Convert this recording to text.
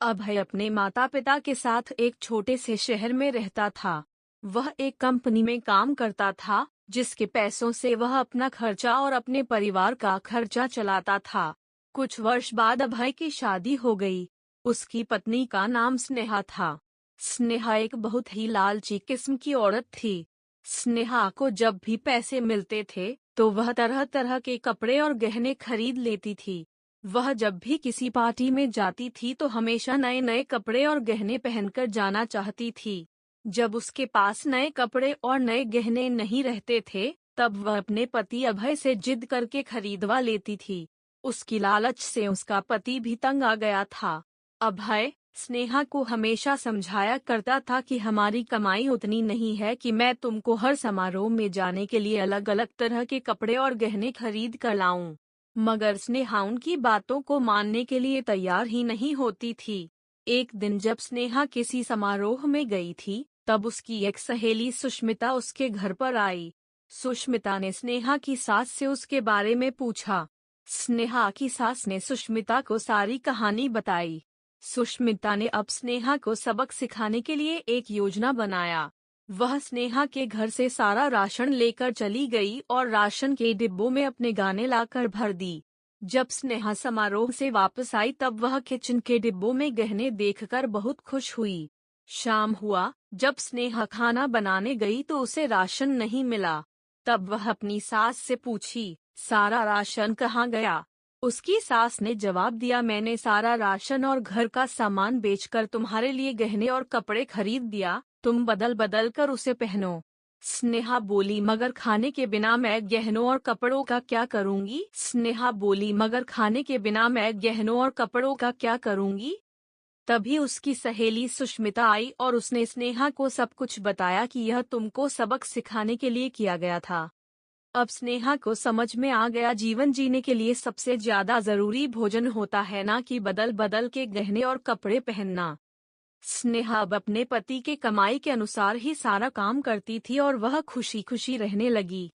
अभय अपने माता पिता के साथ एक छोटे से शहर में रहता था। वह एक कंपनी में काम करता था, जिसके पैसों से वह अपना खर्चा और अपने परिवार का खर्चा चलाता था। कुछ वर्ष बाद अभय की शादी हो गई। उसकी पत्नी का नाम स्नेहा था। स्नेहा एक बहुत ही लालची किस्म की औरत थी। स्नेहा को जब भी पैसे मिलते थे तो वह तरह तरह के कपड़े और गहने खरीद लेती थी। वह जब भी किसी पार्टी में जाती थी तो हमेशा नए नए कपड़े और गहने पहनकर जाना चाहती थी। जब उसके पास नए कपड़े और नए गहने नहीं रहते थे, तब वह अपने पति अभय से जिद करके खरीदवा लेती थी। उसकी लालच से उसका पति भी तंग आ गया था। अभय स्नेहा को हमेशा समझाया करता था कि हमारी कमाई उतनी नहीं है कि मैं तुमको हर समारोह में जाने के लिए अलग अलग तरह के कपड़े और गहने खरीद कर लाऊं। मगर स्नेहा उनकी बातों को मानने के लिए तैयार ही नहीं होती थी। एक दिन जब स्नेहा किसी समारोह में गई थी, तब उसकी एक सहेली सुष्मिता उसके घर पर आई। सुष्मिता ने स्नेहा की सास से उसके बारे में पूछा। स्नेहा की सास ने सुष्मिता को सारी कहानी बताई। सुष्मिता ने अब स्नेहा को सबक सिखाने के लिए एक योजना बनाया। वह स्नेहा के घर से सारा राशन लेकर चली गई और राशन के डिब्बों में अपने गाने लाकर भर दी। जब स्नेहा समारोह से वापस आई तब वह किचन के डिब्बों में गहने देखकर बहुत खुश हुई। शाम हुआ, जब स्नेहा खाना बनाने गई तो उसे राशन नहीं मिला। तब वह अपनी सास से पूछी, सारा राशन कहाँ गया? उसकी सास ने जवाब दिया, मैंने सारा राशन और घर का सामान बेचकर तुम्हारे लिए गहने और कपड़े खरीद दिया, तुम बदल बदल कर उसे पहनो। स्नेहा बोली, मगर खाने के बिना मैं गहनों और कपड़ों का क्या करूंगी? स्नेहा बोली, मगर खाने के बिना मैं गहनों और कपड़ों का क्या करूंगी? तभी उसकी सहेली सुष्मिता आई और उसने स्नेहा को सब कुछ बताया कि यह तुमको सबक सिखाने के लिए किया गया था। अब स्नेहा को समझ में आ गया, जीवन जीने के लिए सबसे ज्यादा जरूरी भोजन होता है, ना कि बदल बदल के गहने और कपड़े पहनना। स्नेहा अब अपने पति के कमाई के अनुसार ही सारा काम करती थी और वह खुशी खुशी रहने लगी।